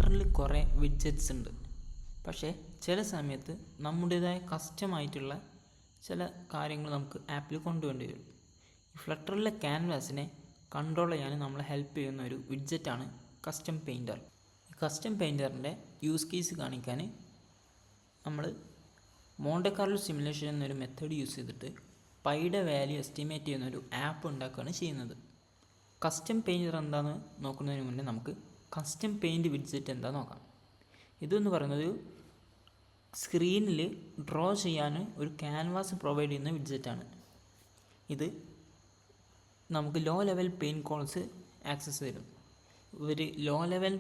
ഫ്ലട്ടറിൽ കുറേ വിഡ്ജറ്റ്സ് ഉണ്ട്. പക്ഷേ ചില സമയത്ത് നമ്മുടേതായ കസ്റ്റമായിട്ടുള്ള ചില കാര്യങ്ങൾ നമുക്ക് ആപ്പിൽ കൊണ്ടുവേണ്ടി വരും. ഈ ഫ്ലട്ടറിലെ ക്യാൻവാസിനെ കൺട്രോൾ ചെയ്യാൻ നമ്മളെ ഹെൽപ്പ് ചെയ്യുന്ന ഒരു വിഡ്ജറ്റാണ് കസ്റ്റം പെയിൻറ്റർ. ഈ കസ്റ്റം പെയിൻറ്ററിൻ്റെ യൂസ് കേസ് കാണിക്കാൻ നമ്മൾ മോണ്ടെ കാർലോ സിമുലേഷൻ എന്നൊരു മെത്തേഡ് യൂസ് ചെയ്തിട്ട് പൈയുടെ വാല്യൂ എസ്റ്റിമേറ്റ് ചെയ്യുന്ന ഒരു ആപ്പ് ഉണ്ടാക്കുകയാണ് ചെയ്യുന്നത്. കസ്റ്റം പെയിൻറ്റർ എന്താണെന്ന് നോക്കുന്നതിന് മുന്നേ നമുക്ക് കസ്റ്റം പെയിൻറ്റ് വിഡ്ജറ്റ് എന്താ നോക്കാം. ഇതെന്ന് പറയുന്നത് സ്ക്രീനിൽ ഡ്രോ ചെയ്യാൻ ഒരു ക്യാൻവാസ് പ്രൊവൈഡ് ചെയ്യുന്ന വിഡ്ജറ്റാണ്. ഇത് നമുക്ക് low level paint calls access തരും. ഒരു ലോ ലെവൽ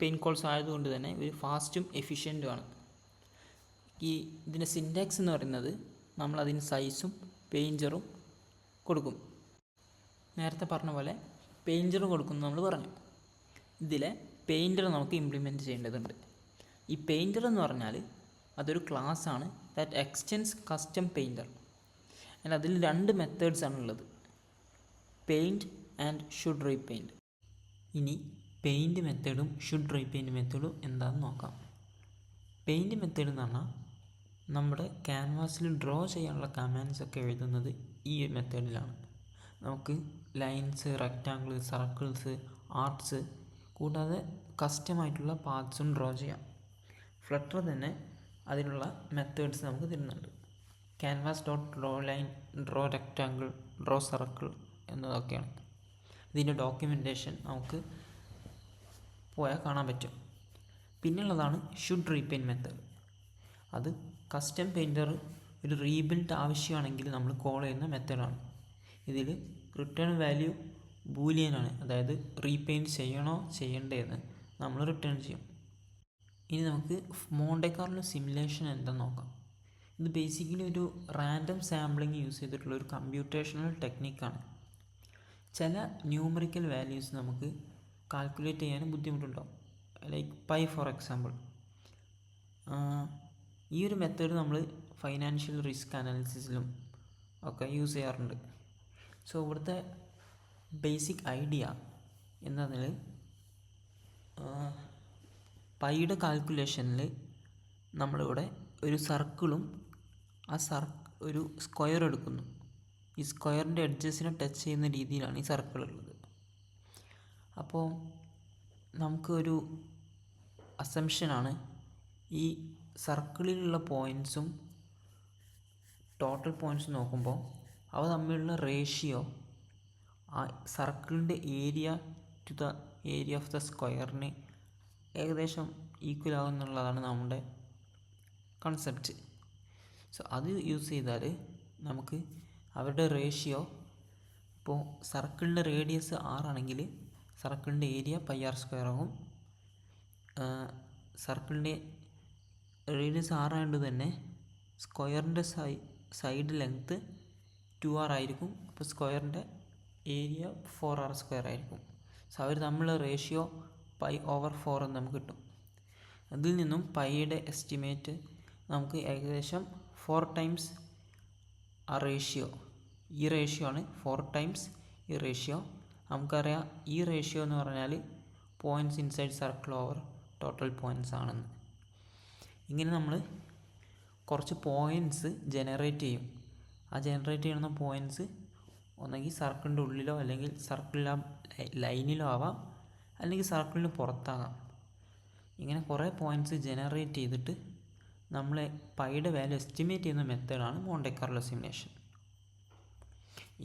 പെയിൻറ്റ് കോൾസ് ആയതുകൊണ്ട് തന്നെ ഒരു ഫാസ്റ്റും എഫിഷ്യൻറ്റുമാണ്. ഇതിൻ്റെ സിൻറ്റാക്സ് എന്ന് പറയുന്നത് നമ്മളതിന് സൈസും പെയിൻറ്ററും കൊടുക്കും. നേരത്തെ പറഞ്ഞ പോലെ പെയിൻറ്ററും കൊടുക്കും നമ്മൾ പറഞ്ഞു. ഇതിലെ പെയിൻറ്റർ നമുക്ക് ഇംപ്ലിമെൻറ്റ് ചെയ്യേണ്ടതുണ്ട്. ഈ പെയിൻറ്റർ എന്ന് പറഞ്ഞാൽ അതൊരു ക്ലാസ്സാണ് that extends custom painter. And അതിൽ 2 മെത്തേഡ്സ് ആണുള്ളത്, പെയിൻറ്റ് ആൻഡ് ഷുഡ് റീപെയിൻറ്റ്. ഇനി പെയിൻറ്റ് മെത്തേഡും ഷുഡ് റീപെയിൻറ്റ് മെത്തേഡും എന്താണെന്ന് നോക്കാം. പെയിൻറ്റ് മെത്തേഡ് എന്ന് പറഞ്ഞാൽ നമ്മുടെ ക്യാൻവാസിൽ ഡ്രോ ചെയ്യാനുള്ള കമാൻഡ്സ് ഒക്കെ എഴുതുന്നത് ഈ മെത്തേഡിലാണ്. നമുക്ക് ലൈൻസ്, റെക്റ്റാങ്കിൾ, സർക്കിൾസ്, ആർട്സ് കൂടാതെ കസ്റ്റമായിട്ടുള്ള പാത്സും ഡ്രോ ചെയ്യാം. ഫ്ലട്ടർ തന്നെ അതിനുള്ള മെത്തേഡ്സ് നമുക്ക് തരുന്നുണ്ട്. Canvas dot draw line, draw rectangle, draw circle എന്നതൊക്കെയാണ്. ഇതിൻ്റെ ഡോക്യുമെൻറ്റേഷൻ നമുക്ക് പോയാൽ കാണാൻ പറ്റും. പിന്നുള്ളതാണ് ഷുഡ് റീപെയിൻറ്റ് മെത്തേഡ്. അത് കസ്റ്റം പെയിൻറ്റർ ഒരു റീബിൽഡ് ആവശ്യമാണെങ്കിൽ നമ്മൾ കോൾ ചെയ്യുന്ന മെത്തേഡാണ്. ഇതിൽ റിട്ടേൺ വാല്യൂ ബൂലിയനാണ്, അതായത് റീപെയിൻറ്റ് ചെയ്യണോ ചെയ്യണ്ടേന്ന് നമ്മൾ റിട്ടേൺ ചെയ്യും. ഇനി നമുക്ക് മോണ്ടെ കാർലോ സിമുലേഷൻ എന്താണെന്ന് നോക്കാം. ഇത് ബേസിക്കലി ഒരു റാൻഡം സാമ്പിളിങ് യൂസ് ചെയ്തിട്ടുള്ള ഒരു കമ്പ്യൂട്ടേഷണൽ ടെക്നിക്കാണ്. ചില ന്യൂമറിക്കൽ വാല്യൂസ് നമുക്ക് കാൽക്കുലേറ്റ് ചെയ്യാൻ ബുദ്ധിമുട്ടുണ്ടാവും, ലൈക്ക് പൈ ഫോർ എക്സാമ്പിൾ. ഈ ഒരു മെത്തേഡ് നമ്മൾ ഫൈനാൻഷ്യൽ റിസ്ക് അനാലിസിസിലും ഒക്കെ യൂസ് ചെയ്യാറുണ്ട്. സോ ഇവിടുത്തെ ബേസിക് ഐഡിയ എന്നതിൽ പൈയുടെ കാൽക്കുലേഷനിൽ നമ്മളിവിടെ ഒരു സർക്കിളും ഒരു സ്ക്വയർ എടുക്കുന്നു. ഈ സ്ക്വയറിൻ്റെ എഡ്ജസിനെ ടച്ച് ചെയ്യുന്ന രീതിയിലാണ് ഈ സർക്കിൾ ഉള്ളത്. അപ്പോൾ നമുക്കൊരു അസംഷനാണ് ഈ സർക്കിളിലുള്ള പോയിൻറ്റ്സും ടോട്ടൽ പോയിൻറ്റ്സും നോക്കുമ്പോൾ അവ തമ്മിലുള്ള റേഷ്യോ ആ സർക്കിളിൻ്റെ area to the area of the സ്ക്വയറിന് ഏകദേശം ഈക്വൽ ആകുന്നുള്ളതാണ് നമ്മുടെ കൺസെപ്റ്റ്. സോ അത് യൂസ് ചെയ്താൽ നമുക്ക് അവരുടെ റേഷ്യോ, ഇപ്പോൾ സർക്കിളിൻ്റെ റേഡിയസ് 6 ആണെങ്കിൽ സർക്കിളിൻ്റെ ഏരിയ πr² ആകും. സർക്കിളിൻ്റെ റേഡിയസ് 6 ആയതുകൊണ്ട് തന്നെ സ്ക്വയറിൻ്റെ സൈഡ് ലെങ്ത്ത് 2r ആയിരിക്കും. അപ്പോൾ സ്ക്വയറിൻ്റെ ഏരിയ 4r² ആയിരിക്കും. സോ അവർ തമ്മിലുള്ള റേഷ്യോ π/4 എന്ന് നമുക്ക് കിട്ടും. അതിൽ നിന്നും പൈയുടെ എസ്റ്റിമേറ്റ് നമുക്ക് ഏകദേശം 4 ടൈംസ് ആ റേഷ്യോ, ഈ റേഷ്യോ ആണ് 4 ടൈംസ് ഈ റേഷ്യോ. നമുക്കറിയാം ഈ റേഷ്യോ എന്ന് പറഞ്ഞാൽ points inside circle over total points ആണെന്ന്. ഇങ്ങനെ നമ്മൾ കുറച്ച് പോയിൻറ്റ്സ് ജനറേറ്റ് ചെയ്യും. ആ ജനറേറ്റ് ചെയ്യുന്ന പോയിൻറ്റ്സ് ഒന്നെങ്കിൽ സർക്കിളിൻ്റെ ഉള്ളിലോ അല്ലെങ്കിൽ സർക്കിളിലെ ലൈനിലോ ആവാം, അല്ലെങ്കിൽ സർക്കിളിന് പുറത്താകാം. ഇങ്ങനെ കുറേ പോയിൻറ്റ്സ് ജനറേറ്റ് ചെയ്തിട്ട് നമ്മൾ പൈയുടെ വാല്യൂ എസ്റ്റിമേറ്റ് ചെയ്യുന്ന മെത്തേഡാണ് മോണ്ടെ കാർലോ സിമുലേഷൻ.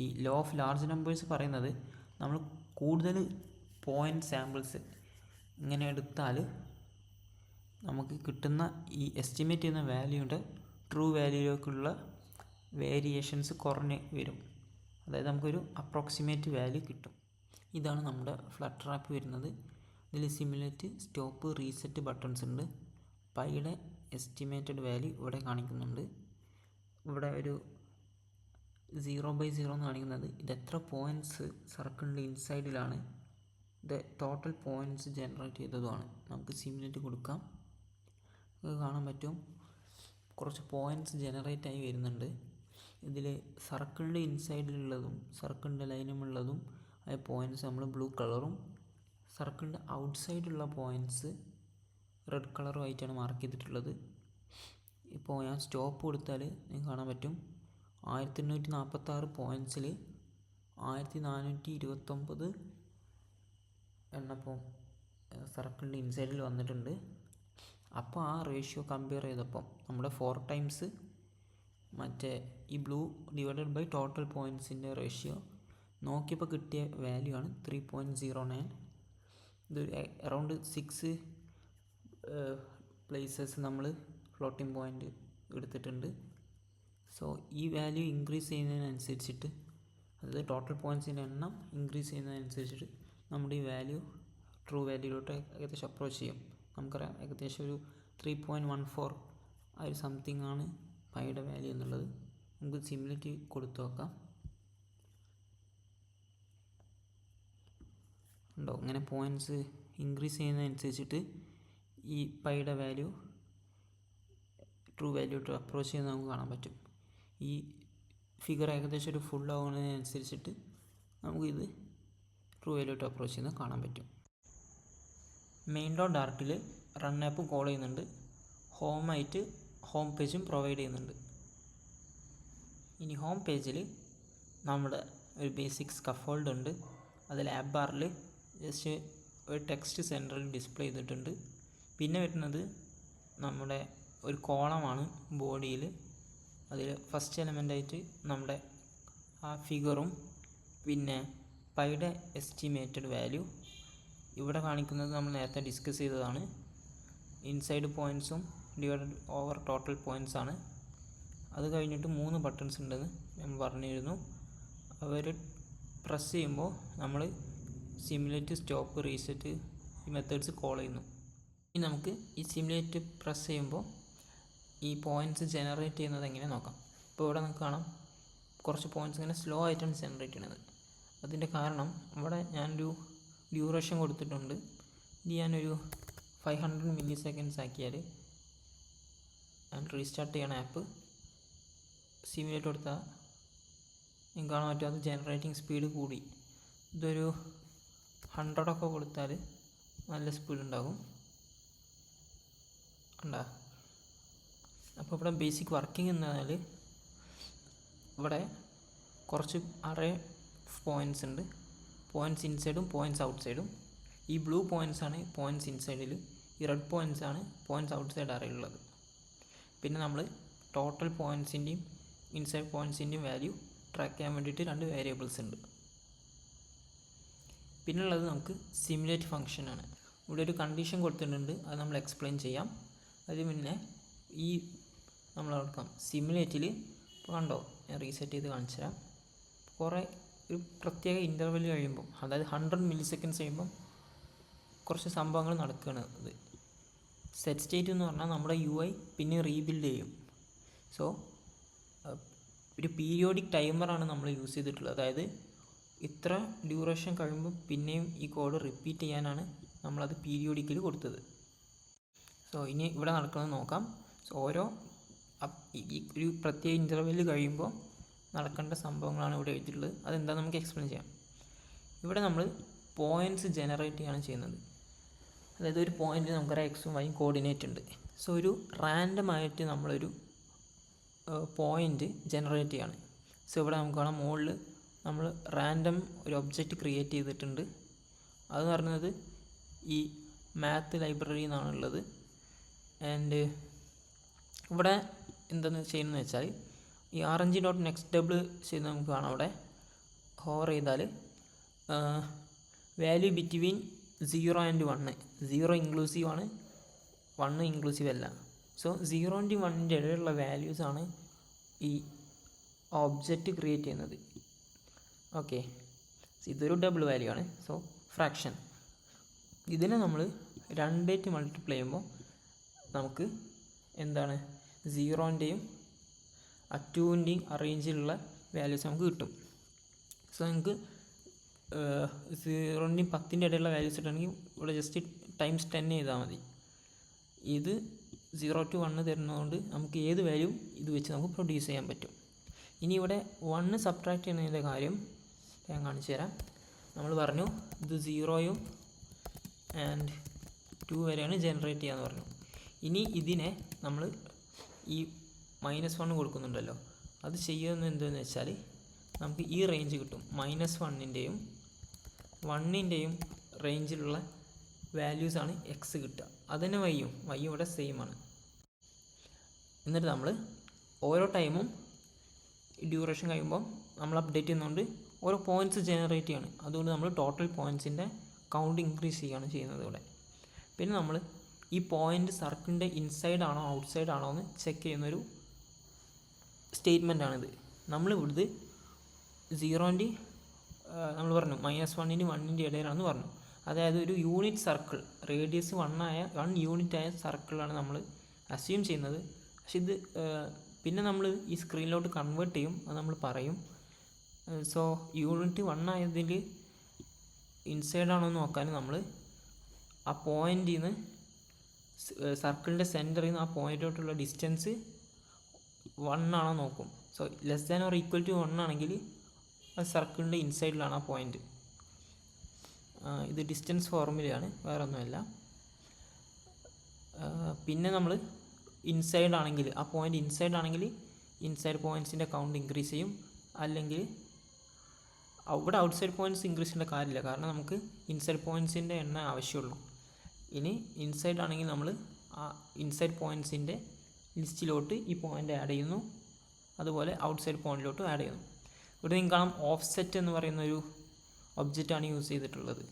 ഈ ലോ ഓഫ് ലാർജ് നമ്പേഴ്സ് പറയുന്നത് നമ്മൾ കൂടുതൽ പോയിൻറ്റ് സാമ്പിൾസ് ഇങ്ങനെ എടുത്താൽ നമുക്ക് കിട്ടുന്ന ഈ എസ്റ്റിമേറ്റ് ചെയ്യുന്ന വാല്യൂയുടെ ട്രൂ വാല്യൂയിലേക്കുള്ള വേരിയേഷൻസ് കുറഞ്ഞ് വരും. അതായത് നമുക്കൊരു അപ്രോക്സിമേറ്റ് വാല്യൂ കിട്ടും. ഇതാണ് നമ്മുടെ ഫ്ലട്ടർ ആപ്പ് വരുന്നത്. ഇതിൽ സിമുലേറ്റ്, സ്റ്റോപ്പ്, റീസെറ്റ് ബട്ടൺസ് ഉണ്ട്. പൈയുടെ എസ്റ്റിമേറ്റഡ് വാല്യൂ ഇവിടെ കാണിക്കുന്നുണ്ട്. ഇവിടെ ഒരു 0/0 എന്ന് കാണിക്കുന്നത് ഇത് എത്ര പോയിൻറ്റ്സ് സർക്കിളിൻ്റെ ഇൻസൈഡിലാണ്, ഇത് ടോട്ടൽ പോയിൻറ്റ്സ് ജനറേറ്റ് ചെയ്തതുമാണ്. നമുക്ക് സിമുലേറ്റ് കൊടുക്കാം. അത് കാണാൻ പറ്റും, കുറച്ച് പോയിൻറ്റ്സ് ജനറേറ്റ് ആയി വരുന്നുണ്ട്. ഇതിൽ സർക്കിളിൻ്റെ ഇൻസൈഡിലുള്ളതും സർക്കിളിൻ്റെ ലൈനുമുള്ളതും ആയ പോയിൻറ്റ്സ് നമ്മൾ ബ്ലൂ കളറും, സർക്കിളിൻ്റെ ഔട്ട്സൈഡുള്ള പോയിൻറ്റ്സ് റെഡ് കളറുമായിട്ടാണ് മാർക്ക് ചെയ്തിട്ടുള്ളത്. ഇപ്പോൾ ഞാൻ സ്റ്റോപ്പ് കൊടുത്താൽ നിങ്ങൾക്ക് കാണാൻ പറ്റും 1846 പോയിൻറ്റ്സിൽ 1429 എണ്ണപ്പം സർക്കിളിൻ്റെ ഇൻസൈഡിൽ വന്നിട്ടുണ്ട്. അപ്പോൾ ആ റേഷ്യോ കമ്പയർ ചെയ്തപ്പം നമ്മുടെ 4 ടൈംസ് മറ്റേ ഈ ബ്ലൂ ഡിവൈഡഡ് ബൈ ടോട്ടൽ പോയിൻറ്റ്സിൻ്റെ റേഷ്യോ നോക്കിയപ്പോൾ കിട്ടിയ വാല്യൂ ആണ് 3.09. ഇത് അറൗണ്ട് 6 പ്ലേസസ് നമ്മൾ ഫ്ലോട്ടിംഗ് പോയിൻ്റ് എടുത്തിട്ടുണ്ട്. സോ ഈ വാല്യൂ ഇൻക്രീസ് ചെയ്യുന്നതിനനുസരിച്ചിട്ട്, അതായത് ടോട്ടൽ പോയിൻറ്റ്സിൻ്റെ എണ്ണം ഇൻക്രീസ് ചെയ്യുന്നതിനനുസരിച്ചിട്ട് നമ്മുടെ ഈ വാല്യൂ ട്രൂ വാല്യൂയിലോട്ട് ഏകദേശം അപ്രോച്ച് ചെയ്യും. നമുക്കറിയാം ഏകദേശം ഒരു 3.14 ആ ഒരു സംതിങ് ആണ് പൈയുടെ വാല്യൂ എന്നുള്ളത്. നമുക്ക് സിമിലിറ്റി കൊടുത്തു നോക്കാം. ഉണ്ടോ ഇങ്ങനെ പോയിൻറ്റ്സ് ഇൻക്രീസ് ചെയ്യുന്നതനുസരിച്ചിട്ട് ഈ പൈയുടെ വാല്യൂ ട്രൂ വാല്യൂട്ട് അപ്രോച്ച് ചെയ്യുന്നത് നമുക്ക് കാണാൻ പറ്റും. ഈ ഫിഗർ ഏകദേശം ഒരു ഫുൾ ആവുന്നതിനനുസരിച്ചിട്ട് നമുക്കിത് ട്രൂ വാല്യൂട്ട് അപ്രോച്ച് ചെയ്യുന്നത് കാണാൻ പറ്റും. മെയിൻ ഡോട്ട് ഡാർട്ടിൽ റൺ ആപ്പ് കോൾ ചെയ്യുന്നുണ്ട്. ഹോമായിട്ട് ഹോം പേജും പ്രൊവൈഡ് ചെയ്യുന്നുണ്ട്. ഇനി ഹോം പേജിൽ നമ്മുടെ ഒരു ബേസിക് സ്കഫോൾഡ് ഉണ്ട്. അതിൽ ആപ്പ് ബാറിൽ ജസ്റ്റ് ഒരു ടെക്സ്റ്റ് സെൻറ്ററിൽ ഡിസ്പ്ലേ ചെയ്തിട്ടുണ്ട്. പിന്നെ വരുന്നത് നമ്മുടെ ഒരു കോളമാണ് ബോഡിയിൽ. അതിൽ ഫസ്റ്റ് എലമെൻ്റായിട്ട് നമ്മുടെ ആ ഫിഗറും പിന്നെ പൈയുടെ എസ്റ്റിമേറ്റഡ് വാല്യൂ ഇവിടെ കാണിക്കുന്നത് നമ്മൾ നേരത്തെ ഡിസ്കസ് ചെയ്തതാണ്. ഇൻസൈഡ് പോയിൻറ്റ്സും ഡിവൈഡഡ് ഓവർ ടോട്ടൽ പോയിൻറ്റ്സ് ആണ്. അത് കഴിഞ്ഞിട്ട് 3 ബട്ടൺസ് ഉണ്ടെന്ന് നമ്മൾ പറഞ്ഞിരുന്നു. അവർ പ്രസ് ചെയ്യുമ്പോൾ നമ്മൾ സിമുലേറ്റ്, സ്റ്റോപ്പ്, റീസെറ്റ് ഈ മെത്തേഡ്സ് കോൾ ചെയ്യുന്നു. ഇനി നമുക്ക് ഈ സിമുലേറ്റ് പ്രസ് ചെയ്യുമ്പോൾ ഈ പോയിൻറ്റ്സ് ജനറേറ്റ് ചെയ്യുന്നത് എങ്ങനെ നോക്കാം. ഇപ്പോൾ ഇവിടെ നമുക്ക് കാണാം കുറച്ച് പോയിൻറ്റ്സ് ഇങ്ങനെ സ്ലോ ആയിട്ടാണ് ജനറേറ്റ് ചെയ്യുന്നത്. അതിൻ്റെ കാരണം ഇവിടെ ഞാനൊരു ഡ്യൂറേഷൻ കൊടുത്തിട്ടുണ്ട്. ഇത് ഞാനൊരു 500 മില്ലി സെക്കൻഡ്സ് ആക്കിയാൽ ഞാൻ റീസ്റ്റാർട്ട് ചെയ്യണ ആപ്പ് സിമുലേറ്റ് കൊടുത്താൽ നിങ്ങൾക്ക് കാണാൻ പറ്റും അത് ജനറേറ്റിംഗ് സ്പീഡ് കൂടി. ഇതൊരു 100 ഒക്കെ കൊടുത്താൽ നല്ല സ്പീഡ് ഉണ്ടാകും. ഉണ്ടാ അപ്പോൾ ഇവിടെ ബേസിക് വർക്കിംഗ് എന്ന് പറഞ്ഞാൽ ഇവിടെ കുറച്ച് അറേ പോയിൻറ്റ്സ് ഉണ്ട്. പോയിൻറ്റ്സ് ഇൻസൈഡും പോയിൻറ്റ്സ് ഔട്ട് സൈഡും. ഈ ബ്ലൂ പോയിൻറ്റ്സ് ആണ് പോയിൻറ്റ്സ് ഇൻസൈഡിൽ, ഈ റെഡ് പോയിൻറ്റ്സ് ആണ് പോയിൻറ്റ്സ് ഔട്ട് സൈഡ് അറേയിലുള്ളത്. പിന്നെ നമ്മൾ ടോട്ടൽ പോയിൻറ്റ്സിൻ്റെയും ഇൻസൈഡ് പോയിൻറ്റ്സിൻ്റെയും വാല്യൂ ട്രാക്ക് ചെയ്യാൻ വേണ്ടിയിട്ട് 2 വേരിയബിൾസ് ഉണ്ട്. പിന്നുള്ളത് നമുക്ക് സിമുലേറ്റ് ഫംഗ്ഷനാണ്. ഇവിടെ ഒരു കണ്ടീഷൻ കൊടുത്തിട്ടുണ്ട്, അത് നമ്മൾ എക്സ്പ്ലെയിൻ ചെയ്യാം. അതിന് മുന്നേ ഈ നമ്മൾ എടുക്കാം സിമുലേറ്റിൽ. ഇപ്പോൾ കണ്ടോ, ഞാൻ റീസെറ്റ് ചെയ്ത് കാണിച്ചു തരാം. കുറേ ഒരു പ്രത്യേക ഇൻ്റർവെൽ കഴിയുമ്പോൾ, അതായത് 100 മില്ലി സെക്കൻഡ്സ് കഴിയുമ്പം കുറച്ച് സംഭവങ്ങൾ നടക്കുകയാണ്. അത് സെറ്റ് സ്റ്റേറ്റ് എന്ന് പറഞ്ഞാൽ നമ്മുടെ UI പിന്നെ റീബിൽഡ് ചെയ്യും. സോ ഒരു പീരിയോഡിക് ടൈമറാണ് നമ്മൾ യൂസ് ചെയ്തിട്ടുള്ളത്. അതായത് ഇത്ര ഡ്യൂറേഷൻ കഴിയുമ്പോൾ പിന്നെയും ഈ കോഡ് റിപ്പീറ്റ് ചെയ്യാനാണ് നമ്മളത് പീരിയോഡിക്കൽ കൊടുത്തത്. സോ ഇനി ഇവിടെ നടക്കുന്നത് നോക്കാം. സോ ഓരോ ഈ ഒരു പ്രത്യേക ഇൻ്റർവെൽ കഴിയുമ്പോൾ നടക്കേണ്ട സംഭവങ്ങളാണ് ഇവിടെ എഴുതിയിട്ടുള്ളത്. അതെന്താ നമുക്ക് എക്സ്പ്ലെയിൻ ചെയ്യാം. ഇവിടെ നമ്മൾ പോയിൻറ്റ്സ് ജനറേറ്റ് ചെയ്യാണ് ചെയ്യുന്നത്. അതായത് ഒരു പോയിൻ്റ് നമുക്കറിയാം എക്സും വൈയും കോർഡിനേറ്റ് ഉണ്ട്. സോ ഒരു റാൻഡമായിട്ട് നമ്മളൊരു പോയിൻ്റ് ജനറേറ്റ് ചെയ്യാണ്. സോ ഇവിടെ നമുക്ക് കാണാം മുകളിൽ നമ്മൾ റാൻഡം ഒരു ഒബ്ജക്റ്റ് ക്രിയേറ്റ് ചെയ്തിട്ടുണ്ട്. അത് പറഞ്ഞത് ഈ മാത്ത് ലൈബ്രറി എന്നാണുള്ളത്. ആൻഡ് ഇവിടെ എന്തെന്ന് ചെയ്യുന്നതെന്ന് വെച്ചാൽ ഈ rng.nextDouble ചെയ്ത് നമുക്ക് കാണാം. അവിടെ ഹോവർ ചെയ്താൽ വാല്യൂ ബിറ്റ്വീൻ 0 and 1, 0 ഇൻക്ലൂസീവ് ആണ്, 1 ഇൻക്ലൂസീവ് അല്ല. സോ 0 and 1 ഇടയിലുള്ള വാല്യൂസാണ് ഈ ഒബ്ജക്റ്റ് ക്രിയേറ്റ് ചെയ്യുന്നത്. ഓക്കെ, ഇതൊരു ഡബിൾ വാല്യൂ ആണ്. സോ ഫ്രാക്ഷൻ ഇതിനെ നമ്മൾ 2 മൾട്ടിപ്ലൈ ചെയ്യുമ്പോൾ നമുക്ക് എന്താണ് 0ൻ്റെയും 2ൻ്റെയും അറേഞ്ചിലുള്ള വാല്യൂസ് നമുക്ക് കിട്ടും. സോ നമുക്ക് 0ൻ്റെയും 10ൻ്റെ ഇടയിലുള്ള വാല്യൂസ് ഇട്ടാണെങ്കിൽ ഇവിടെ ജസ്റ്റ് ടൈംസ് 10 ചെയ്താൽ മതി. ഇത് 0 to 1 തരുന്നതുകൊണ്ട് നമുക്ക് ഏത് വാല്യൂ ഇത് വെച്ച് നമുക്ക് പ്രൊഡ്യൂസ് ചെയ്യാൻ പറ്റും. ഇനി ഇവിടെ 1 സബ്ട്രാക്ട് ചെയ്യുന്നതിൻ്റെ കാര്യം ഞാൻ കാണിച്ചു തരാം. നമ്മൾ പറഞ്ഞു ഇത് 0 and 2 വരെയാണ് ജനറേറ്റ് ചെയ്യാന്ന് പറഞ്ഞു. ഇനി ഇതിനെ നമ്മൾ ഈ -1 കൊടുക്കുന്നുണ്ടല്ലോ, അത് ചെയ്യുന്നത് എന്താണെന്ന് വെച്ചാൽ നമുക്ക് ഈ റേഞ്ച് കിട്ടും. -1ൻ്റെയും 1ൻ്റെയും റേഞ്ചിലുള്ള വാല്യൂസാണ് എക്സ് കിട്ടുക. അതുതന്നെ വൈയും ഇവിടെ സെയിം ആണ്. എന്നിട്ട് നമ്മൾ ഓരോ ടൈമും ഡ്യൂറേഷൻ കഴിയുമ്പോൾ നമ്മൾ അപ്ഡേറ്റ് ചെയ്യുന്നതുകൊണ്ട് ഓരോ പോയിൻറ്റ്സ് ജനറേറ്റ് ചെയ്യാണ്. അതുകൊണ്ട് നമ്മൾ ടോട്ടൽ പോയിൻറ്റ്സിൻ്റെ കൗണ്ട് ഇൻക്രീസ് ചെയ്യുകയാണ് ചെയ്യുന്നത് ഇവിടെ. പിന്നെ നമ്മൾ ഈ പോയിൻ്റ് സർക്കിളിൻ്റെ ഇൻസൈഡ് ആണോ ഔട്ട്സൈഡ് ആണോ എന്ന് ചെക്ക് ചെയ്യുന്നൊരു സ്റ്റേറ്റ്മെൻറ്റാണിത്. നമ്മൾ ഇവിടുത്തെ 0ൻ്റെ നമ്മൾ പറഞ്ഞു -1ൻ്റെയും 1ൻ്റെയും ഇടയിലാണെന്ന് പറഞ്ഞു. അതായത് ഒരു യൂണിറ്റ് സർക്കിൾ, റേഡിയസ് 1 യൂണിറ്റ് ആയ സർക്കിളാണ് നമ്മൾ അസ്യൂം ചെയ്യുന്നത്. പക്ഷെ ഇത് പിന്നെ നമ്മൾ ഈ സ്ക്രീനിലോട്ട് കൺവേർട്ട് ചെയ്യും, അത് നമ്മൾ പറയും. സോ യൂണിറ്റ് 1 ആയതിൽ ഇൻസൈഡ് ആണോ എന്ന് നോക്കാൻ നമ്മൾ ആ പോയിൻ്റിൽ നിന്ന് സർക്കിളിൻ്റെ സെൻറ്ററിൽ നിന്ന് ആ പോയിൻറ്റോട്ടുള്ള ഡിസ്റ്റൻസ് 1 ആണോ നോക്കും. So less than or equal to 1 ആണെങ്കിൽ ആ സർക്കിളിൻ്റെ ഇൻസൈഡിലാണ് ആ പോയിൻ്റ്. ഇത് ഡിസ്റ്റൻസ് ഫോർമുലയാണ്, വേറെ ഒന്നുമല്ല. പിന്നെ നമ്മൾ ഇൻസൈഡ് ആണെങ്കിൽ, ആ പോയിൻ്റ് ഇൻസൈഡ് ആണെങ്കിൽ ഇൻസൈഡ് പോയിൻറ്റ്സിൻ്റെ കൗണ്ട് ഇൻക്രീസ് ചെയ്യും. അല്ലെങ്കിൽ അവിടെ ഔട്ട്സൈഡ് പോയിൻറ്റ്സ് ഇൻക്രീസ് ചെയ്യേണ്ട കാര്യമില്ല, കാരണം നമുക്ക് ഇൻസൈഡ് പോയിൻറ്റ്സിൻ്റെ എണ്ണം ആവശ്യമുള്ളൂ. ഇനി ഇൻസൈഡ് ആണെങ്കിൽ നമ്മൾ ആ ഇൻസൈഡ് പോയിൻറ്റ്സിൻ്റെ ലിസ്റ്റിലോട്ട് ഈ പോയിൻ്റ് ആഡ് ചെയ്യുന്നു, അതുപോലെ ഔട്ട്സൈഡ് പോയിൻറ്റിലോട്ട് ആഡ് ചെയ്യുന്നു. ഇവിടെ നിങ്ങൾക്ക് കാണാം ഓഫ്സെറ്റ് എന്ന് പറയുന്നൊരു ഒബ്ജക്റ്റാണ് യൂസ് ചെയ്തിട്ടുള്ളത്.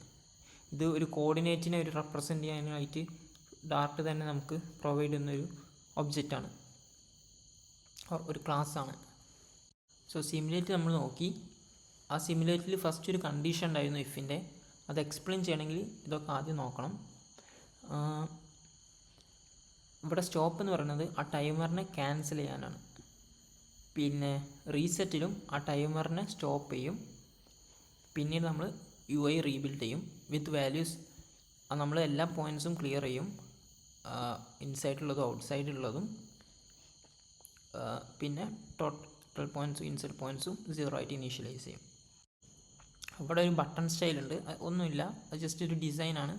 ഇത് ഒരു കോർഡിനേറ്റിനെ ഒരു റെപ്രസെൻ്റ് ചെയ്യാനായിട്ട് ഡാർട്ട് തന്നെ നമുക്ക് പ്രൊവൈഡ് ചെയ്യുന്നൊരു ഒബ്ജക്റ്റാണ്, ഒരു ക്ലാസ്സാണ്. സോ സിമുലേറ്റ് നമ്മൾ നോക്കി. ആ സിമുലേറ്റിൽ ഫസ്റ്റ് ഒരു കണ്ടീഷൻ ഉണ്ടായിരുന്നു ഇഫിൻ്റെ, അത് എക്സ്പ്ലെയിൻ ചെയ്യണമെങ്കിൽ ഇതൊക്കെ ആദ്യം നോക്കണം. ഇവിടെ സ്റ്റോപ്പ് എന്ന് പറയുന്നത് ആ ടൈമറിനെ ക്യാൻസൽ ചെയ്യാനാണ്. പിന്നെ റീസെറ്റിലും ആ ടൈമറിനെ സ്റ്റോപ്പ് ചെയ്യും. പിന്നീട് നമ്മൾ UI റീബിൽഡ് ചെയ്യും വിത്ത് വാല്യൂസ്. നമ്മൾ എല്ലാ പോയിൻറ്റ്സും ക്ലിയർ ചെയ്യും, ഇൻസൈഡിലുള്ളതും ഔട്ട്സൈഡിലുള്ളതും. പിന്നെ ടോട്ടൽ പോയിൻറ്റ്സും ഇൻസൈഡ് പോയിൻറ്റ്സും 0 ആയിട്ട് ഇനീഷ്യലൈസ് ചെയ്യും. അവിടെ ഒരു ബട്ടൺ സ്റ്റൈലുണ്ട്, ഒന്നുമില്ല, അത് ജസ്റ്റ് ഒരു ഡിസൈനാണ്.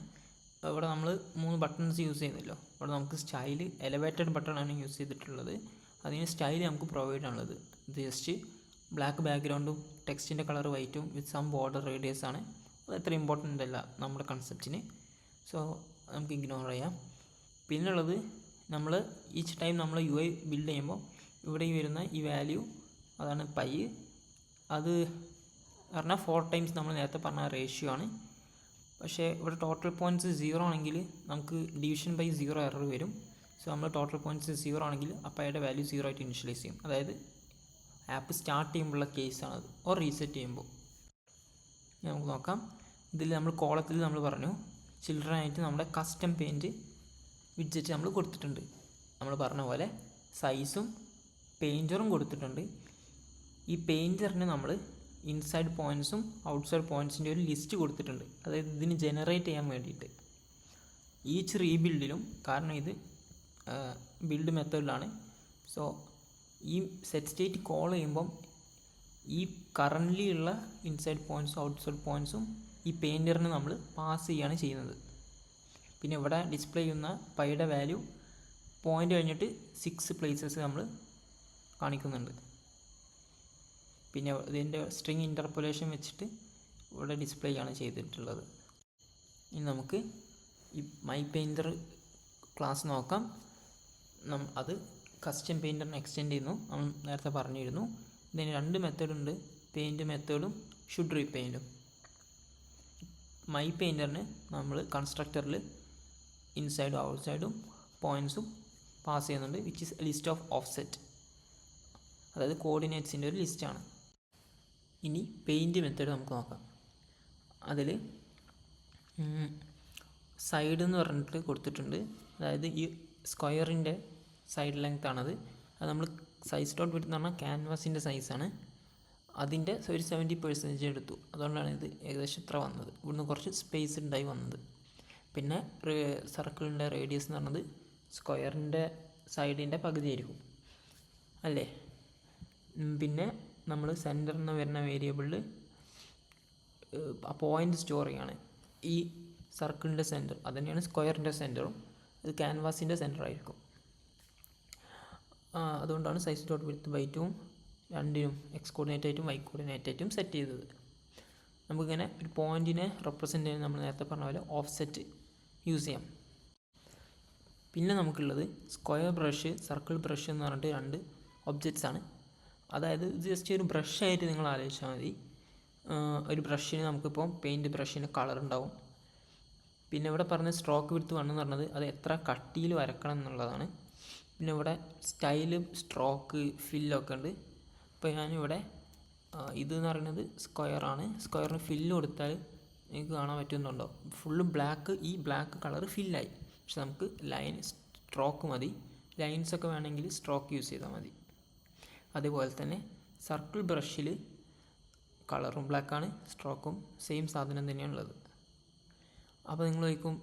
ഇവിടെ നമ്മൾ 3 ബട്ടൺസ് യൂസ് ചെയ്യുന്നല്ലോ. ഇവിടെ നമുക്ക് സ്റ്റൈൽ എലവേറ്റഡ് ബട്ടണാണ് യൂസ് ചെയ്തിട്ടുള്ളത്. അതിന് സ്റ്റൈൽ നമുക്ക് പ്രൊവൈഡ് ആണുള്ളത്. ഇത് ജസ്റ്റ് ബ്ലാക്ക് ബാക്ക്ഗ്രൗണ്ടും ടെക്സ്റ്റിൻ്റെ കളർ വൈറ്റും വിത്ത് സം ബോർഡർ റേഡിയസ് ആണ്. അത് അത്ര ഇമ്പോർട്ടൻ്റ് അല്ല നമ്മുടെ കൺസെപ്റ്റിന്, സോ നമുക്ക് ഇഗ്നോർ ചെയ്യാം. പിന്നുള്ളത് നമ്മൾ ഈച്ച് ടൈം നമ്മൾ UI ബിൽഡ് ചെയ്യുമ്പോൾ ഇവിടെ ഈ വരുന്ന ഈ വാല്യൂ, അതാണ് പൈ. അത് പറഞ്ഞാൽ 4 ടൈംസ് നമ്മൾ നേരത്തെ പറഞ്ഞ റേഷ്യോ ആണ്. പക്ഷേ ഇവിടെ ടോട്ടൽ പോയിൻറ്റ്സ് 0 ആണെങ്കിൽ നമുക്ക് ഡിവിഷൻ ബൈ 0 എറർ വരും. സോ നമ്മൾ ടോട്ടൽ പോയിൻറ്റ്സ് 0 ആണെങ്കിൽ അപ്പയുടെ വാല്യൂ 0 ആയിട്ട് ഇനിഷ്യലൈസ് ചെയ്യും. അതായത് ആപ്പ് സ്റ്റാർട്ട് ചെയ്യുമ്പോഴുള്ള കേസാണത്, ഓർ റീസെറ്റ് ചെയ്യുമ്പോൾ. നമുക്ക് നോക്കാം. ഇതിൽ നമ്മൾ കോളത്തിൽ നമ്മൾ പറഞ്ഞു ചിൽഡ്രൻ ആയിട്ട് നമ്മുടെ കസ്റ്റം പെയിൻറ്റ് വിഡ്ജറ്റ് നമ്മൾ കൊടുത്തിട്ടുണ്ട്. നമ്മൾ പറഞ്ഞ പോലെ സൈസും പെയിൻറ്ററും കൊടുത്തിട്ടുണ്ട്. ഈ പെയിൻറ്ററിന് നമ്മൾ ഇൻസൈഡ് പോയിൻറ്റ്സും ഔട്ട്സൈഡ് പോയിൻറ്റ്സിൻ്റെ ഒരു ലിസ്റ്റ് കൊടുത്തിട്ടുണ്ട്, അതായത് ഇതിന് ജനറേറ്റ് ചെയ്യാൻ വേണ്ടിയിട്ട്. ഈച്ച് റീബിൽഡിലും, കാരണം ഇത് ബിൽഡ് മെത്തേഡിലാണ്, സോ ഈ സെറ്റ് സ്റ്റേറ്റ് കോൾ ചെയ്യുമ്പം ഈ കറൻ്റ്ലി ഉള്ള ഇൻസൈഡ് പോയിൻറ്റ്സും ഔട്ട്സൈഡ് പോയിൻറ്റ്സും ഈ പെയിൻറ്ററിന് നമ്മൾ പാസ് ചെയ്യുകയാണ് ചെയ്യുന്നത്. പിന്നെ ഇവിടെ ഡിസ്പ്ലേ ചെയ്യുന്ന പൈയുടെ വാല്യൂ പോയിൻ്റ് കഴിഞ്ഞിട്ട് 6 പ്ലേസസ് നമ്മൾ കാണിക്കുന്നുണ്ട്. പിന്നെ ഇതിൻ്റെ സ്ട്രിങ് ഇൻ്റർപോലേഷൻ വെച്ചിട്ട് ഇവിടെ ഡിസ്പ്ലേ ആണ് ചെയ്തിട്ടുള്ളത്. ഇനി നമുക്ക് ഈ മൈ പെയിൻറ്റർ ക്ലാസ് നോക്കാം. അത് കസ്റ്റം പെയിൻറ്ററിനെ എക്സ്റ്റെൻഡ് ചെയ്യുന്നു, നമ്മൾ നേരത്തെ പറഞ്ഞിരുന്നു. ഇതിന് 2 മെത്തേഡ് ഉണ്ട്, പെയിൻറ്റ് മെത്തേഡും ഷുഡ് റീപെയിൻറ്റും. മൈ പെയിൻറ്ററിന് നമ്മൾ കൺസ്ട്രക്ടറിൽ ഇൻസൈഡും ഔട്ട്സൈഡും പോയിൻറ്റ്സും പാസ് ചെയ്യുന്നുണ്ട്, which is list of offset, അതായത് കോർഡിനേറ്റ്സിൻ്റെ ഒരു ലിസ്റ്റാണ്. ഇനി പെയിൻറ്റ് മെത്തേഡ് നമുക്ക് നോക്കാം. അതിൽ സൈഡ് എന്ന് പറഞ്ഞിട്ട് കൊടുത്തിട്ടുണ്ട്, അതായത് ഈ സ്ക്വയറിൻ്റെ സൈഡ് ലെങ്ത് ആണത്. അത് നമ്മൾ സൈസ് ഡോട്ട് വിഡ്ത്ത് എന്ന് പറഞ്ഞാൽ ക്യാൻവാസിൻ്റെ സൈസാണ്. അതിൻ്റെ ഒരു 70% എടുത്തു, അതുകൊണ്ടാണ് ഇത് ഏകദേശം ഇത്ര വന്നത്. ഇവിടുന്ന് കുറച്ച് സ്പേസ് ഉണ്ടായി വന്നത്. പിന്നെ സർക്കിളിൻ്റെ റേഡിയസ് എന്ന് പറഞ്ഞത് സ്ക്വയറിൻ്റെ സൈഡിൻ്റെ പകുതി ആയിരിക്കും അല്ലേ. പിന്നെ നമ്മൾ സെൻറ്ററിൽ നിന്ന് വരുന്ന വേരിയബിളിൽ ആ പോയിൻ്റ് സ്റ്റോർ ചെയ്യാണ്. ഈ സർക്കിളിൻ്റെ സെൻറ്റർ അത് തന്നെയാണ് സ്ക്വയറിൻ്റെ സെൻറ്ററും. അത് ക്യാൻവാസിൻ്റെ സെൻറ്റർ ആയിരിക്കും. അതുകൊണ്ടാണ് സൈസ് ഡോട്ട് വിഡ്ത്ത് ബൈ 2 രണ്ടിനും എക്സ് കോർഡിനേറ്റ് ആയിട്ടും വൈ കോർഡിനേറ്റ് ആയിട്ടും സെറ്റ് ചെയ്തത്. നമുക്കിങ്ങനെ ഒരു പോയിൻറ്റിനെ റെപ്രസെൻ്റ് ചെയ്യാൻ നമ്മൾ നേരത്തെ പറഞ്ഞ പോലെ ഓഫ്സെറ്റ് യൂസ് ചെയ്യാം. പിന്നെ നമുക്കുള്ളത് സ്ക്വയർ ബ്രഷ്, സർക്കിൾ ബ്രഷ് എന്ന് പറഞ്ഞിട്ട് രണ്ട് ഒബ്ജക്റ്റ്സ് ആണ്. അതായത് ജസ്റ്റ് ഒരു ബ്രഷായിട്ട് നിങ്ങൾ ആലോചിച്ചാൽ മതി. ഒരു ബ്രഷിന് നമുക്കിപ്പോൾ പെയിൻറ്റ് ബ്രഷിന് കളർ ഉണ്ടാവും. പിന്നെ ഇവിടെ പറഞ്ഞ സ്ട്രോക്ക് വിഡ്ത്ത് 1 എന്ന് പറഞ്ഞത് അത് എത്ര കട്ടിയിൽ വരക്കണം എന്നുള്ളതാണ്. പിന്നെ ഇവിടെ സ്റ്റൈല്, സ്ട്രോക്ക്, ഫില്ലൊക്കെ ഉണ്ട്. ഇപ്പോൾ ഞാനിവിടെ ഇതെന്ന് പറയുന്നത് സ്ക്വയറാണ്. സ്ക്വയറിന് ഫില്ല് കൊടുത്താൽ നിങ്ങൾക്ക് കാണാൻ പറ്റുന്നുണ്ടോ, ഫുള്ള് ബ്ലാക്ക്, ഈ ബ്ലാക്ക് കളർ ഫില്ലായി. പക്ഷെ നമുക്ക് ലൈൻ സ്ട്രോക്ക് മതി. ലൈൻസൊക്കെ വേണമെങ്കിൽ സ്ട്രോക്ക് യൂസ് ചെയ്താൽ മതി. അതേപോലെ തന്നെ സർക്കിൾ ബ്രഷിൽ കളറും ബ്ലാക്കാണ്, സ്ട്രോക്കും സെയിം സാധനം തന്നെയാണുള്ളത്. അപ്പോൾ നിങ്ങൾ ചോദിക്കും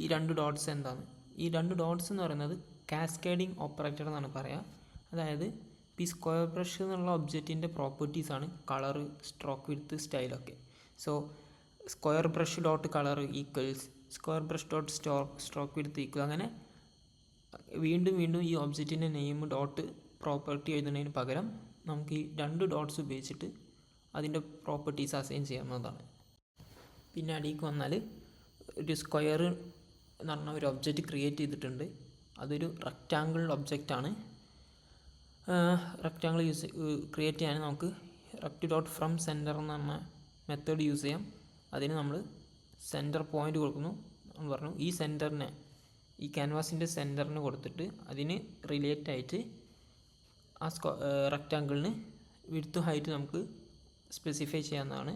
ഈ രണ്ട് ഡോട്ട്സ് എന്താണ്? ഈ രണ്ട് ഡോട്ട്സ് എന്ന് പറയുന്നത് കാസ്കേഡിങ് ഓപ്പറേറ്റർ എന്നാണ് പറയുക. അതായത് ഈ സ്ക്വയർ ബ്രഷ് എന്നുള്ള ഒബ്ജക്റ്റിൻ്റെ പ്രോപ്പർട്ടീസാണ് കളറ്, സ്ട്രോക്ക് വിഡ്ത്ത്, സ്റ്റൈലൊക്കെ. So square brush dot colour equals square brush dot stroke width equal. അങ്ങനെ വീണ്ടും വീണ്ടും ഈ ഒബ്ജക്റ്റിൻ്റെ നെയിം ഡോട്ട് പ്രോപ്പർട്ടി എഴുതുന്നതിന് പകരം നമുക്ക് ഈ രണ്ട് ഡോട്ട്സ് ഉപയോഗിച്ചിട്ട് അതിൻ്റെ പ്രോപ്പർട്ടീസ് അസൈൻ ചെയ്യാവുന്നതാണ്. പിന്നെ അടിയിലേക്ക് വന്നാൽ ഒരു സ്ക്വയർ എന്ന് പറഞ്ഞ ഒരു ഒബ്ജക്റ്റ് ക്രിയേറ്റ് ചെയ്തിട്ടുണ്ട്. അതൊരു റെക്റ്റാങ്കിൾ ഒബ്ജക്റ്റാണ്. റെക്റ്റാങ്കിൾ ക്രിയേറ്റ് ചെയ്യാൻ നമുക്ക് റെക്റ്റ് ഡോട്ട് ഫ്രം സെൻറ്റർ എന്ന് പറഞ്ഞ മെത്തേഡ് യൂസ് ചെയ്യാം. അതിന് നമ്മൾ സെൻറ്റർ പോയിൻ്റ് കൊടുക്കുന്നു. നമ്മൾ പറഞ്ഞു ഈ സെൻറ്ററിനെ, ഈ ക്യാൻവാസിൻ്റെ സെൻറ്ററിന് കൊടുത്തിട്ട് അതിന് റിലേറ്റ് ആയിട്ട് ആ റെക്റ്റാങ്കിളിന് വിഡ്ത്ത് ഹൈറ്റ് നമുക്ക് സ്പെസിഫൈ ചെയ്യാവുന്നതാണ്.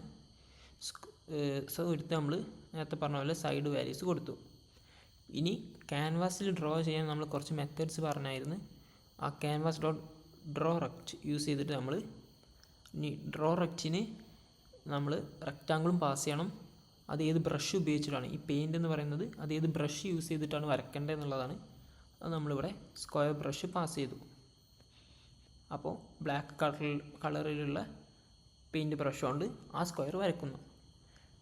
സോ വിഡ്ത്ത് നമ്മൾ നേരത്തെ പറഞ്ഞ പോലെ സൈഡ് വാല്യൂസ് കൊടുത്തു. ഇനി ക്യാൻവാസിൽ ഡ്രോ ചെയ്യാൻ നമ്മൾ കുറച്ച് മെത്തേഡ്സ് പറഞ്ഞായിരുന്നു. ആ ക്യാൻവാസ് ഡോട്ട് ഡ്രോ റെക്റ്റ് യൂസ് ചെയ്തിട്ട് നമ്മൾ ഇനി ഡ്രോ റെക്റ്റിന് നമ്മൾ റെക്റ്റാങ്കിളും പാസ് ചെയ്യണം. അത് ഏത് ബ്രഷ് ഉപയോഗിച്ചിട്ടാണ്, ഈ പെയിൻ്റ് എന്ന് പറയുന്നത് അത് ഏത് ബ്രഷ് യൂസ് ചെയ്തിട്ടാണ് വരക്കേണ്ടത് എന്നുള്ളതാണ്. അത് നമ്മളിവിടെ സ്ക്വയർ ബ്രഷ് പാസ് ചെയ്തു. അപ്പോൾ ബ്ലാക്ക് കളറിലുള്ള പെയിൻറ്റ് ബ്രഷ് കൊണ്ട് ആ സ്ക്വയർ വരക്കുന്നു.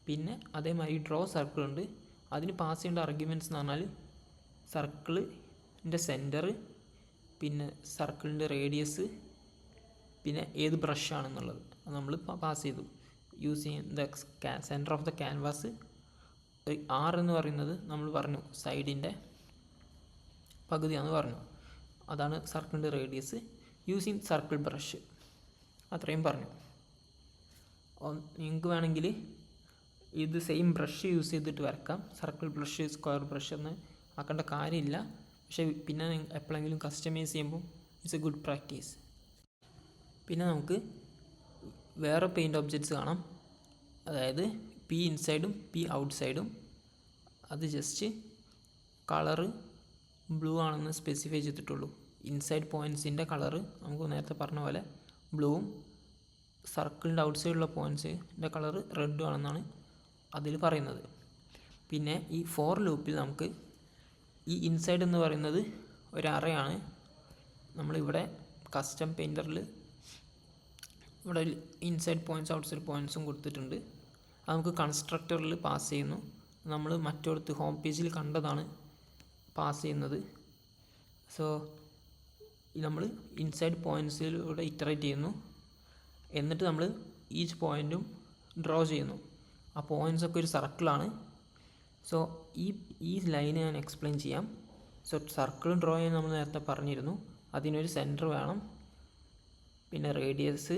പിന്നെ അതേമാതിരി ഡ്രോ സർക്കിൾ ഉണ്ട്. അതിന് പാസ് ചെയ്യേണ്ട ആർഗ്യുമെൻറ്റ്സ് എന്ന് പറഞ്ഞാൽ സർക്കിളിൻ്റെ സെൻറ്റർ, പിന്നെ സർക്കിളിൻ്റെ റേഡിയസ്, പിന്നെ ഏത് ബ്രഷാണെന്നുള്ളത് അത് നമ്മൾ പാസ് ചെയ്തു. യൂസ് ചെയ്യുന്ന centre of the canvas R എന്ന് പറയുന്നത് നമ്മൾ പറഞ്ഞു സൈഡിൻ്റെ പകുതിയാണെന്ന് പറഞ്ഞു. അതാണ് സർക്കിളിൻ്റെ റേഡിയസ്. യൂസിങ് സർക്കിൾ ബ്രഷ്, അത്രയും പറഞ്ഞു. നിങ്ങൾക്ക് വേണമെങ്കിൽ ഇത് സെയിം ബ്രഷ് യൂസ് ചെയ്തിട്ട് വരക്കാം. സർക്കിൾ ബ്രഷ്, സ്ക്വയർ ബ്രഷ് എന്ന് ആക്കേണ്ട കാര്യമില്ല. പക്ഷേ പിന്നെ എപ്പോഴെങ്കിലും കസ്റ്റമൈസ് ചെയ്യുമ്പോൾ ഇറ്റ്സ് എ ഗുഡ് പ്രാക്ടീസ്. പിന്നെ നമുക്ക് വേറെ പെയിൻറ്റ് ഒബ്ജക്റ്റ്സ് കാണാം. അതായത് പി ഇൻസൈഡും പി ഔട്ട്സൈഡും. അത് ജസ്റ്റ് കളറ് ബ്ലൂ ആണെന്ന് സ്പെസിഫൈ ചെയ്തിട്ടുള്ളൂ. ഇൻസൈഡ് പോയിൻറ്റ്സിൻ്റെ കളറ് നമുക്ക് നേരത്തെ പറഞ്ഞ പോലെ ബ്ലൂവും സർക്കിളിൻ്റെ ഔട്ട്സൈഡിലുള്ള പോയിൻറ്റ്സിൻ്റെ കളറ് റെഡും ആണെന്നാണ് അതിൽ പറയുന്നത്. പിന്നെ ഈ ഫോർ ലൂപ്പിൽ നമുക്ക് ഈ ഇൻസൈഡ് എന്ന് പറയുന്നത് ഒരു അറയാണ്. നമ്മളിവിടെ കസ്റ്റം പെയിൻറ്ററിൽ ഇവിടെ ഇൻസൈഡ് പോയിൻറ്റ്സ് ഔട്ട്സൈഡ് പോയിൻറ്റ്സും കൊടുത്തിട്ടുണ്ട്. അത് നമുക്ക് കൺസ്ട്രക്ടറിൽ പാസ് ചെയ്യുന്നു. നമ്മൾ മറ്റൊടുത്ത് ഹോം പേജിൽ കണ്ടതാണ് പാസ് ചെയ്യുന്നത്. സോ നമ്മൾ ഇൻസൈഡ് പോയിൻറ്റ്സിലൂടെ ഇറ്ററേറ്റ് ചെയ്യുന്നു. എന്നിട്ട് നമ്മൾ ഈച്ച് പോയിൻറ്റും ഡ്രോ ചെയ്യുന്നു. ആ പോയിൻറ്റ്സൊക്കെ ഒരു സർക്കിളാണ്. സോ ഈ ലൈന് ഞാൻ എക്സ്പ്ലെയിൻ ചെയ്യാം. സോ സർക്കിൾ ഡ്രോ ചെയ്യാൻ നമ്മൾ നേരത്തെ പറഞ്ഞിരുന്നു. അതിനൊരു സെൻറ്റർ വേണം, പിന്നെ റേഡിയസ്,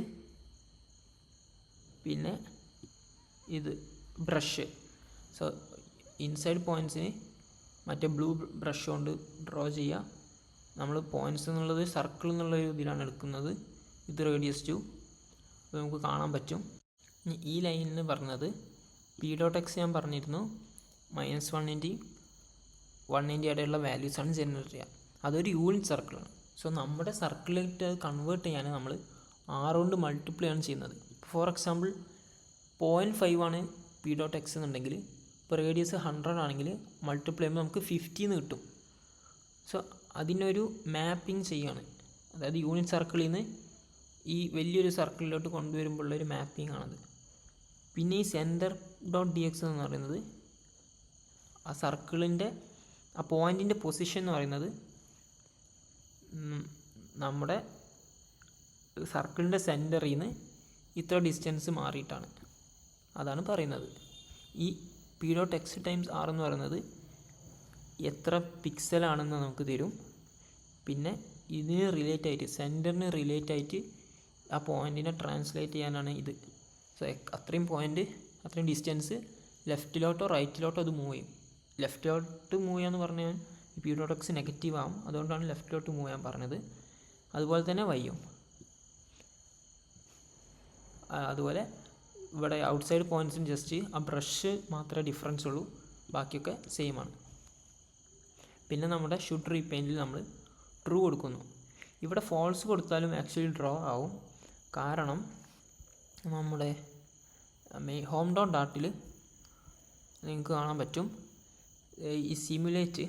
പിന്നെ ഇത് ബ്രഷ്. സോ ഇൻസൈഡ് പോയിൻറ്റ്സിന് മറ്റേ ബ്ലൂ ബ്രഷ് കൊണ്ട് ഡ്രോ ചെയ്യുക. നമ്മൾ പോയിൻറ്റ്സ് എന്നുള്ളത് സർക്കിൾ എന്നുള്ള ഇതിലാണ് എടുക്കുന്നത്. ഇത് റേഡിയസ് 2. അപ്പോൾ നമുക്ക് കാണാൻ പറ്റും. ഈ ലൈനിന് പറഞ്ഞത് P.X ഞാൻ പറഞ്ഞിരുന്നു. -190 190 ഇടയിലുള്ള വാല്യൂസാണ് ജനറേറ്റ് ചെയ്യുക. അതൊരു യൂണിറ്റ് സർക്കിളാണ്. സോ നമ്മുടെ സർക്കിളിലേക്ക് അത് കൺവേർട്ട് ചെയ്യാൻ നമ്മൾ R കൊണ്ട് മൾട്ടിപ്ലൈ ആണ് ചെയ്യുന്നത്. ഫോർ എക്സാമ്പിൾ 0.5 ആണ് P.X എന്നുണ്ടെങ്കിൽ ഇപ്പോൾ റേഡിയസ് 100 ആണെങ്കിൽ മൾട്ടിപ്ലൈ ചെയ്യുമ്പോൾ നമുക്ക് 50 എന്ന് കിട്ടും. സോ അതിനൊരു മാപ്പിംഗ് ചെയ്യാണ്. അതായത് യൂണിറ്റ് സർക്കിളിൽ നിന്ന് ഈ വലിയൊരു സർക്കിളിലോട്ട് കൊണ്ടുവരുമ്പോഴുള്ളൊരു മാപ്പിംഗ് ആണത്. പിന്നെ ഈ സെൻറ്റർ ഡോട്ട് DX എന്ന് പറയുന്നത് ആ സർക്കിളിൻ്റെ ആ പോയിൻറ്റിൻ്റെ പൊസിഷൻ എന്ന് പറയുന്നത് നമ്മുടെ സർക്കിളിൻ്റെ സെൻറ്ററിൽ നിന്ന് ഇത്ര ഡിസ്റ്റൻസ് മാറിയിട്ടാണ്. അതാണ് പറയുന്നത്. ഈ P dot x times R എന്ന് പറയുന്നത് എത്ര പിക്സലാണെന്ന് നമുക്ക് തരും. പിന്നെ ഇതിന് റിലേറ്റ് ആയിട്ട്, സെൻറ്ററിന് റിലേറ്റ് ആയിട്ട് ആ പോയിൻറ്റിനെ ട്രാൻസ്ലേറ്റ് ചെയ്യാനാണ് ഇത്. സോ അത്രയും പോയിൻറ്റ്, അത്രയും ഡിസ്റ്റൻസ് ലെഫ്റ്റിലോട്ടോ റൈറ്റിലോട്ടോ അത് മൂവ് ചെയ്യും. ലെഫ്റ്റിലോട്ട് മൂവ് ചെയ്യാന്ന് പറഞ്ഞാൽ പി ഡോട്ട് എക്സ് നെഗറ്റീവ് ആവും, അതുകൊണ്ടാണ് ലെഫ്റ്റിലോട്ട് മൂവ് ചെയ്യാൻ പറഞ്ഞത്. അതുപോലെ തന്നെ വൈയും. അതുപോലെ ഇവിടെ ഔട്ട്സൈഡ് പോയിൻറ്റ്സിന് ജസ്റ്റ് ആ ബ്രഷ് മാത്രമേ ഡിഫറൻസ് ഉള്ളൂ, ബാക്കിയൊക്കെ സെയിം ആണ്. പിന്നെ നമ്മുടെ ഷുഡ് റീപെയിൻറ്റിൽ നമ്മൾ ട്രൂ കൊടുക്കുന്നു. ഇവിടെ ഫോൾസ് കൊടുത്താലും ആക്ച്വലി ഡ്രോ ആവും. കാരണം നമ്മുടെ ഹോം ഡോട്ട് ഡാർട്ടിൽ നിങ്ങൾക്ക് കാണാൻ പറ്റും, ഈ സിമുലേറ്റ്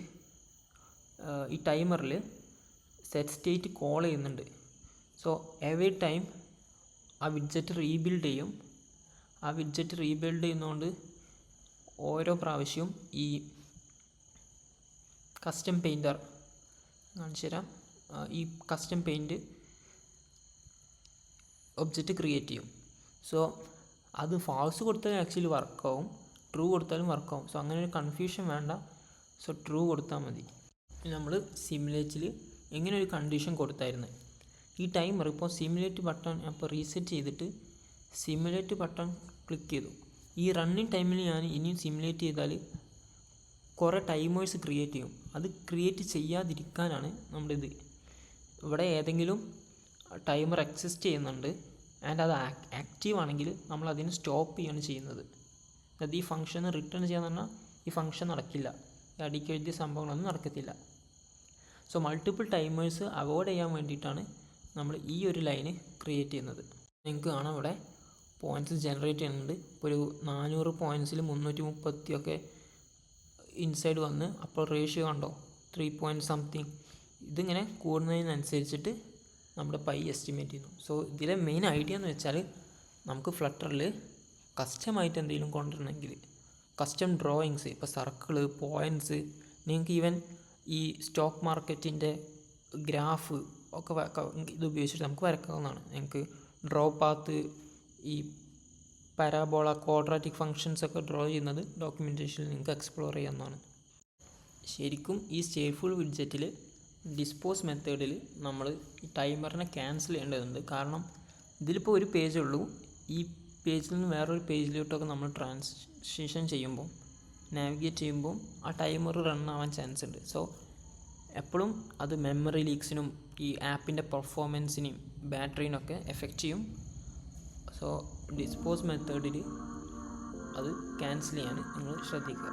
ഈ ടൈമറിൽ സെറ്റ് സ്റ്റേറ്റ് കോൾ ചെയ്യുന്നുണ്ട്. സോ എവറി ടൈം ആ വിഡ്ജറ്റ് റീബിൽഡ് ചെയ്യും. ആ വിഡ്ജറ്റ് റീബിൽഡ് ചെയ്യുന്നതുകൊണ്ട് ഓരോ പ്രാവശ്യവും ഈ കസ്റ്റം പെയിൻറ്റർ കാണിച്ചു തരാം, ഈ കസ്റ്റം പെയിൻറ്റ് ഒബ്ജക്റ്റ് ക്രിയേറ്റ് ചെയ്യും. സോ അത് ഫാൾസ് കൊടുത്താലും ആക്ച്വലി വർക്കാവും, ട്രൂ കൊടുത്താലും വർക്കാവും. സോ അങ്ങനെ ഒരു കൺഫ്യൂഷൻ വേണ്ട. സോ ട്രൂ കൊടുത്താൽ മതി. നമ്മൾ സിമുലേറ്റിൽ എങ്ങനെ ഒരു കണ്ടീഷൻ കൊടുത്തായിരുന്നു, ഈ ടൈമർ ഇപ്പോൾ സിമുലേറ്റ് ബട്ടൺ അപ്പോൾ റീസെറ്റ് ചെയ്തിട്ട് സിമുലേറ്റ് ബട്ടൺ ക്ലിക്ക് ചെയ്തു. ഈ റണ്ണിങ് ടൈമിൽ ഞാൻ ഇനിയും സിമുലേറ്റ് ചെയ്താൽ കുറേ ടൈമേഴ്സ് ക്രിയേറ്റ് ചെയ്യും. അത് ക്രിയേറ്റ് ചെയ്യാതിരിക്കാനാണ് നമ്മളിത്. ഇവിടെ ഏതെങ്കിലും ടൈമർ എക്സിസ്റ്റ് ചെയ്യുന്നുണ്ട് ആൻഡ് അത് ആക്റ്റീവ് ആണെങ്കിൽ നമ്മൾ അതിനെ സ്റ്റോപ്പ് ചെയ്യാണ് ചെയ്യുന്നത്. അതായത് ഈ ഫംഗ്ഷന് റിട്ടേൺ ചെയ്യാന്ന് പറഞ്ഞാൽ ഈ ഫംഗ്ഷൻ നടക്കില്ല, ഈ അടിക്ക് എഴുതിയ സംഭവങ്ങളൊന്നും നടക്കത്തില്ല. സോ മൾട്ടിപ്പിൾ ടൈമേഴ്സ് അവോയ്ഡ് ചെയ്യാൻ വേണ്ടിയിട്ടാണ് നമ്മൾ ഈ ഒരു ലൈന് ക്രിയേറ്റ് ചെയ്യുന്നത്. നിങ്ങൾക്ക് കാണാം ഇവിടെ പോയിൻറ്റ്സ് ജനറേറ്റ് ചെയ്യുന്നുണ്ട്. ഇപ്പോൾ ഒരു 400 പോയിൻറ്റ്സിൽ 330 ഒക്കെ ഇൻസൈഡ് വന്ന്, അപ്പോൾ റേഷ്യോ കണ്ടോ 3 പോയിൻറ്റ് സംതിങ്. ഇതിങ്ങനെ കൂടുന്നതിനനുസരിച്ചിട്ട് നമ്മുടെ പൈ എസ്റ്റിമേറ്റ് ചെയ്യുന്നു. സോ ഇതിലെ മെയിൻ ഐഡിയ എന്ന് വെച്ചാൽ നമുക്ക് ഫ്ലട്ടറിൽ കസ്റ്റമായിട്ട് എന്തെങ്കിലും കൊണ്ടുവരണമെങ്കിൽ കസ്റ്റം ഡ്രോയിങ്സ്, ഇപ്പോൾ സർക്കിള്, പോയിൻറ്റ്സ്, നിങ്ങൾക്ക് ഈവൻ ഈ സ്റ്റോക്ക് മാർക്കറ്റിൻ്റെ ഗ്രാഫ് ഒക്കെ ഇത് ഉപയോഗിച്ചിട്ട് നമുക്ക് വരക്കാവുന്നതാണ്. നിങ്ങൾക്ക് ഡ്രോ പാത്ത്, ഈ പാരാബോള, ക്വാഡ്രാറ്റിക് ഫങ്ഷൻസ് ഒക്കെ ഡ്രോ ചെയ്യുന്നത് ഡോക്യുമെൻറ്റേഷനിൽ നിങ്ങൾക്ക് എക്സ്പ്ലോർ ചെയ്യാവുന്നതാണ്. ശരിക്കും ഈ സ്റ്റേറ്റ്ഫുൾ വിഡ്ജറ്റിൽ ഡിസ്പോസ് മെത്തേഡിൽ നമ്മൾ ഈ ടൈമറിനെ ക്യാൻസൽ ചെയ്യേണ്ടതുണ്ട്. കാരണം ഇതിലിപ്പോൾ ഒരു പേജേ ഉള്ളൂ. ഈ പേജിൽ നിന്ന് വേറൊരു പേജിലോട്ടൊക്കെ നമ്മൾ ട്രാൻസിഷൻ ചെയ്യുമ്പോൾ, നാവിഗേറ്റ് ചെയ്യുമ്പോൾ ആ ടൈമർ റൺ ആവാൻ ചാൻസ് ഉണ്ട്. സോ എപ്പോഴും അത് മെമ്മറി ലീക്സിനും ഈ ആപ്പിൻ്റെ പെർഫോമൻസിനെയും ബാറ്ററിനൊക്കെ എഫക്റ്റ് ചെയ്യും. സോ ഡിസ്പോസ് മെത്തേഡിൽ അത് ക്യാൻസൽ ചെയ്യാൻ നിങ്ങൾ ശ്രദ്ധിക്കുക.